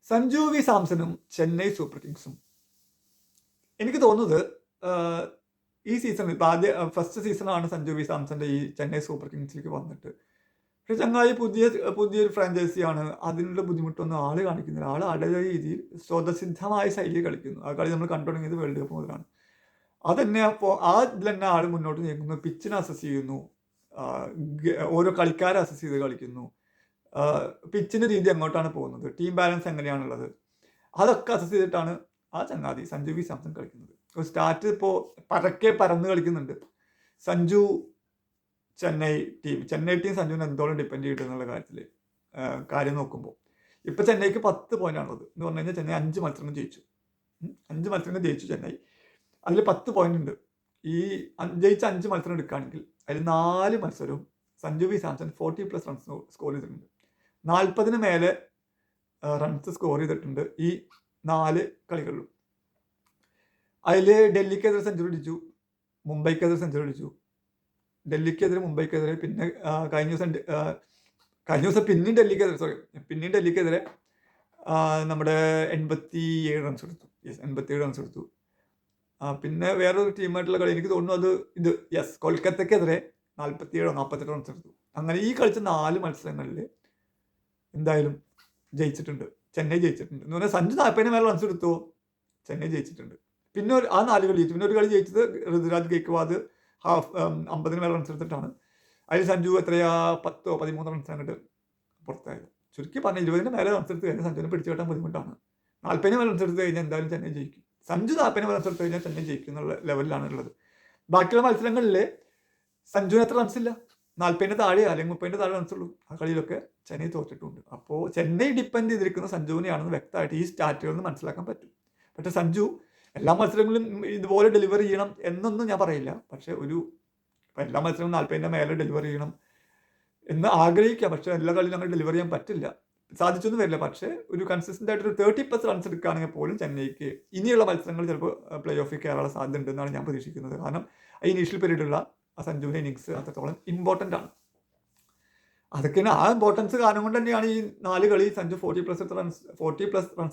Sanju V സാംസണും Chennai super കിങ്സും എനിക്ക് തോന്നുന്നത് ഈ സീസണിൽ ഇപ്പോൾ ഫസ്റ്റ് സീസണാണ് സഞ്ജു വി സാംസന്റെ ഈ ചെന്നൈ സൂപ്പർ കിങ്സിലേക്ക് വന്നിട്ട്. പക്ഷെ ചങ്ങായി പുതിയൊരു ഫ്രാഞ്ചൈസിയാണ്. അതിനുള്ള ബുദ്ധിമുട്ടൊന്നും ആള് കാണിക്കുന്നില്ല. ആൾ ആളുടെ രീതിയിൽ സ്വതസിദ്ധമായ ശൈലി കളിക്കുന്നു. ആ കളി നമ്മൾ കണ്ടു തുടങ്ങിയത് വേൾഡ് കപ്പ് മുതലാണ്. അതന്നെ അപ്പോൾ ആ ഇതിൽ തന്നെ ആൾ മുന്നോട്ട് നീങ്ങുന്നു. പിച്ചിനെ അസസ് ചെയ്യുന്നു, ഓരോ കളിക്കാരെ അസസ് ചെയ്ത് കളിക്കുന്നു, പിച്ചിന്റെ രീതി എങ്ങോട്ടാണ് പോകുന്നത്, ടീം ബാലൻസ് എങ്ങനെയാണുള്ളത്, അതൊക്കെ അസസ് ചെയ്തിട്ടാണ് ആ ചങ്ങാതി സഞ്ജു വി സാംസൺ കളിക്കുന്നത്. ഒരു സ്റ്റാർട്ട് ഇപ്പോൾ പരക്കെ പരന്ന് കളിക്കുന്നുണ്ട്. സഞ്ജു ചെന്നൈ ടീം സഞ്ജുവിനെ എന്തോളം ഡിപ്പെൻഡ് ചെയ്തിട്ട് എന്നുള്ള കാര്യം നോക്കുമ്പോൾ ഇപ്പം ചെന്നൈക്ക് 10 പോയിന്റാണുള്ളത് എന്ന് പറഞ്ഞു കഴിഞ്ഞാൽ ചെന്നൈ 5 മത്സരങ്ങൾ ജയിച്ചു. 5 മത്സരങ്ങൾ ജയിച്ചു ചെന്നൈ. അതിൽ 10 പോയിന്റ് ഉണ്ട്. ഈ ജയിച്ച 5 മത്സരം എടുക്കുകയാണെങ്കിൽ അതിൽ 4 മത്സരവും സഞ്ജു വി സാംസൺ 40+ റൺസ് സ്കോർ ചെയ്തിട്ടുണ്ട്. 40-ന് മേലെ റൺസ് സ്കോർ ചെയ്തിട്ടുണ്ട് ഈ 4 കളികളിലും. അതിൽ ഡൽഹിക്കെതിരെ സെഞ്ചുറി അടിച്ചു, മുംബൈക്കെതിരെ സെഞ്ചുറി അടിച്ചു. ഡൽഹിക്കെതിരെ, മുംബൈക്കെതിരെ, പിന്നെ കഴിഞ്ഞ ദിവസം പിന്നെയും ഡൽഹിക്കെതിരെ നമ്മുടെ 87 റൺസ് എടുത്തു. 87 റൺസ് എടുത്തു. പിന്നെ വേറൊരു ടീമായിട്ടുള്ള കളി എനിക്ക് തോന്നുന്നു കൊൽക്കത്തക്കെതിരെ 47-48 റൺസ് എടുത്തു. അങ്ങനെ ഈ കളിച്ച 4 മത്സരങ്ങളിൽ എന്തായാലും ജയിച്ചിട്ടുണ്ട്. ചെന്നൈ ജയിച്ചിട്ടുണ്ട് എന്ന് പറഞ്ഞാൽ സഞ്ജു 40-ന് മേലെ റൺസ് എടുത്തു, ചെന്നൈ ജയിച്ചിട്ടുണ്ട്. പിന്നെ ആ 4 കളി ജയിച്ചു. പിന്നെ ഒരു കളി ജയിച്ചത് ഋതുരാജ് ഗെയ്ക്വാദ് 50-ന് മേലെ റൺസ് എടുത്തിട്ടാണ്. അതിൽ സഞ്ജു 10-13 റൺസ് അങ്ങോട്ട് പുറത്തായത്. ചുരുക്കി പറഞ്ഞാൽ 20-ന് മേലെ റൺസ് എടുത്ത് കഴിഞ്ഞാൽ സഞ്ജുവിനെ പിടിച്ചു കെട്ടാൻ ബുദ്ധിമുട്ടാണ്. 40-ന് മേലെ റൺസ് എടുത്ത് കഴിഞ്ഞാൽ എന്തായാലും ചെന്നൈ ജയിക്കും. സഞ്ജു 40-ന് മേലെ റൺസ് എടുത്ത് കഴിഞ്ഞാൽ ചെന്നൈ ജയിക്കും എന്നുള്ള ലെവലിലാണ് ഉള്ളത്. ബാക്കിയുള്ള മത്സരങ്ങളിൽ സഞ്ജുവിന് എത്ര റൺസ് ഇല്ല, 40-ന് താഴെ അല്ലെങ്കിൽ 30-ന് താഴെ റൺസ് ഉള്ളൂ. ആ കളിയിലൊക്കെ ചെന്നൈ തോറ്റിട്ടുണ്ട്. അപ്പോൾ ചെന്നൈ ഡിപ്പെൻഡ് ചെയ്തിരിക്കുന്ന സഞ്ജുവിനെയാണെന്ന് വ്യക്തമായിട്ട് ഈ സ്റ്റാറ്റുകളിൽ നിന്ന് മനസ്സിലാക്കാൻ പറ്റും. പക്ഷേ സഞ്ജു എല്ലാ മത്സരങ്ങളിലും ഇതുപോലെ ഡെലിവറി ചെയ്യണം എന്നൊന്നും ഞാൻ പറയില്ല. പക്ഷേ എല്ലാ മത്സരങ്ങളും 40-ന്റെ മേലെ ഡെലിവറി ചെയ്യണം എന്ന് ആഗ്രഹിക്കാം. പക്ഷേ എല്ലാ കളിയിലും അങ്ങനെ ഡെലിവറി ചെയ്യാൻ പറ്റില്ല, സാധിച്ചൊന്നും വരില്ല. പക്ഷേ ഒരു കൺസിസ്റ്റന്റ് ആയിട്ട് ഒരു 30+ റൺസ് എടുക്കുകയാണെങ്കിൽ പോലും ചെന്നൈക്ക് ഇനിയുള്ള മത്സരങ്ങൾ ചിലപ്പോൾ പ്ലേ ഓഫിൽ കയറാനുള്ള സാധ്യത ഉണ്ടെന്നാണ് ഞാൻ പ്രതീക്ഷിക്കുന്നത്. കാരണം ഇനീഷ്യൽ പീരീഡിലുള്ള ആ സഞ്ജുവിൻ്റെ ഇന്നിങ്സ് അത്രത്തോളം ഇമ്പോർട്ടൻ്റ് ആണ്. അതൊക്കെയാണ് ആ ഇമ്പോർട്ടൻസ് കാരണം കൊണ്ട് തന്നെയാണ് ഈ 4 കളി സഞ്ജു 40+ റൺസ്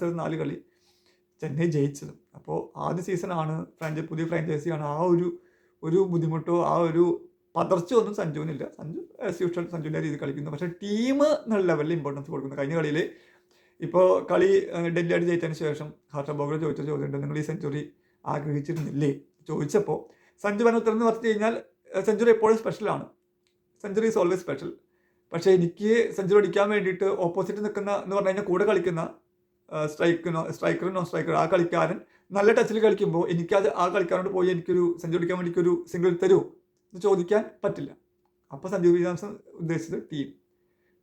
എടുത്ത 4 കളി ചെന്നൈ ജയിച്ചത്. അപ്പോൾ ആദ്യ സീസണാണ്, പുതിയ ഫ്രാഞ്ചൈസിയാണ്. ആ ഒരു ബുദ്ധിമുട്ടോ ആ ഒരു പതർച്ച ഒന്നും സഞ്ജുവിനില്ല. സഞ്ജു ആസ് യൂഷ്വൽ സഞ്ജുവിൻ്റെ രീതി കളിക്കുന്നു. പക്ഷേ ടീം എന്നുള്ള ലെവലിൽ ഇമ്പോർട്ടൻസ് കൊടുക്കുന്നു. കഴിഞ്ഞ കളിയിൽ ഇപ്പോൾ കളി ഡൽഹിയായിട്ട് ജയിച്ചതിന് ശേഷം ഹർഷ ബോഗ്ലെ ചോദിച്ച ചോദ്യമുണ്ട്, നിങ്ങൾ ഈ സെഞ്ചുറി ആഗ്രഹിച്ചിരുന്നില്ലേ ചോദിച്ചപ്പോൾ സഞ്ജു പറഞ്ഞ ഉത്തരം എന്ന് പറഞ്ഞു കഴിഞ്ഞാൽ സെഞ്ചുറി എപ്പോഴും സ്പെഷ്യലാണ്, സെഞ്ചുറി ഈസ് ഓൾവേസ് സ്പെഷ്യൽ. പക്ഷേ എനിക്ക് സെഞ്ചുറി അടിക്കാൻ വേണ്ടിയിട്ട് ഓപ്പോസിറ്റ് നിൽക്കുന്ന എന്ന് പറഞ്ഞു കഴിഞ്ഞാൽ കൂടെ കളിക്കുന്ന സ്ട്രൈക്കർ ആ കളിക്കാരൻ നല്ല ടച്ചിൽ കളിക്കുമ്പോൾ എനിക്കത് ആ കളിക്കാരോട് പോയി എനിക്കൊരു സെഞ്ചുറി അടിക്കാൻ വേണ്ടിക്കൊരു സിംഗിൾ തരുമോ എന്ന് ചോദിക്കാൻ പറ്റില്ല. അപ്പോൾ സഞ്ജു വി സാംസൺ ഉദ്ദേശിച്ചത്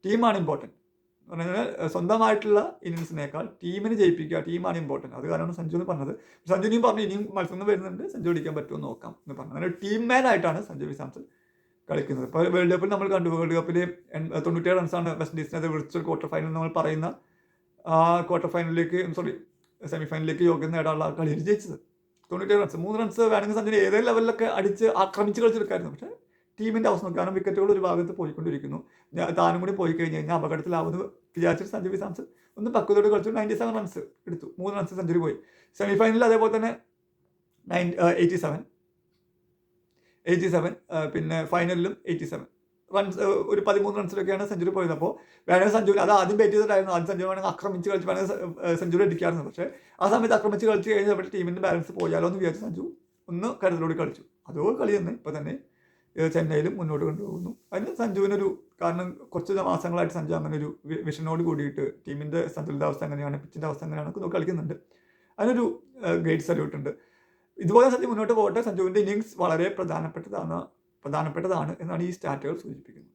ടീമാണ് ഇമ്പോർട്ടൻറ്റ് എന്ന് പറഞ്ഞാൽ സ്വന്തമായിട്ടുള്ള ഇന്നിങ്സിനേക്കാൾ ടീമിനെ ജയിപ്പിക്കുക, ടീമാണ് ഇമ്പോർട്ടൻറ്റ്. അത് കാരണമാണ് സഞ്ജുവിന് പറഞ്ഞത്. സഞ്ജുവിനും പറഞ്ഞു ഇനിയും മത്സരം വരുന്നുണ്ട്, സഞ്ജു അടിക്കാൻ പറ്റുമോ നോക്കാം എന്ന് പറഞ്ഞു. അങ്ങനെ ടീം മാൻ ആയിട്ടാണ് സഞ്ജു വി സാംസൺ കളിക്കുന്നത്. ഇപ്പോൾ വേൾഡ് കപ്പിൽ നമ്മൾ കണ്ടു, വേൾഡ് കപ്പിൽ 97 റൺസാണ് വെസ്റ്റ് ഇൻഡീസിനെ വിർച്വൽ ക്വാർട്ടർ ഫൈനൽ നമ്മൾ പറയുന്ന സെമി ഫൈനലിലേക്ക് യോഗ്യത നേടാനുള്ള കളിയിൽ ജയിച്ചത്. 97 റൺസ്, 3 റൺസ് വേണമെങ്കിൽ സഞ്ജുവിന് ഏതെങ്കിലും ലെവലിലൊക്കെ ആക്രമിച്ച് കളിച്ചെടുക്കായിരുന്നു. പക്ഷേ ടീമിൻ്റെ അവസ്ഥ നോക്കി, കാരണം വിക്കറ്റുകൾ ഒരു ഭാഗത്ത് പോയിക്കൊണ്ടിരിക്കുന്നു, താനും കൂടി പോയി കഴിഞ്ഞ് കഴിഞ്ഞാൽ അപകടത്തിലാവുമെന്ന് വിചാരിച്ചിട്ട് സഞ്ജു വി സാംസൺ ഒന്ന് പക്വതയോട് കളിച്ചു 97 റൺസ് എടുത്തു. 3 റൺസ് സെഞ്ചുറി പോയി. സെമി ഫൈനലിൽ അതേപോലെ തന്നെ 87, പിന്നെ ഫൈനലിലും 87 റൺസ്, ഒരു 13 റൺസിലൊക്കെയാണ് സെഞ്ചുറി പോയത്. അപ്പോൾ വേണമെങ്കിൽ സഞ്ജുവിന് അത് ആദ്യം ബാറ്റ് ചെയ്തിട്ടായിരുന്നു. ആദ്യം സഞ്ജു വേണമെങ്കിൽ ആക്രമിച്ച് കളിച്ച് വേണമെങ്കിൽ സെഞ്ചുറി അടിക്കാറുണ്ട്. പക്ഷേ ആ സമയത്ത് ആക്രമിച്ച് കളിച്ച് കഴിഞ്ഞാൽ അവിടെ ടീമിൻ്റെ ബാലൻസ് പോയാലോ എന്ന് വിചാരിച്ച് സഞ്ജു ഒന്ന് കരുതലോട് കളിച്ചു. അതോ കളി തന്നെ ഇപ്പോൾ തന്നെ ചെന്നൈയിലും മുന്നോട്ട് കൊണ്ടുപോകുന്നു. അതിന് സഞ്ജുവിനൊരു കാരണം കുറച്ച് മാസങ്ങളായിട്ട് സഞ്ജു അങ്ങനെ ഒരു വിഷനോട് കൂടിയിട്ട് ടീമിൻ്റെ സന്തുലിതാവസ്ഥ എങ്ങനെയാണ്, പിച്ചിൻ്റെ അവസ്ഥ എങ്ങനെയാണ് കളിക്കുന്നുണ്ട്. അതിനൊരു ഗ്രേറ്റ് സല്യൂട്ട് ഉണ്ട്. ഇതുപോലെ സഞ്ജു മുന്നോട്ട് പോകട്ടെ. സഞ്ജുവിൻ്റെ ഇന്നിങ്സ് വളരെ പ്രധാനപ്പെട്ടതാണ് എന്നാണ് ഈ സ്റ്റാറ്റുകൾ സൂചിപ്പിക്കുന്നത്.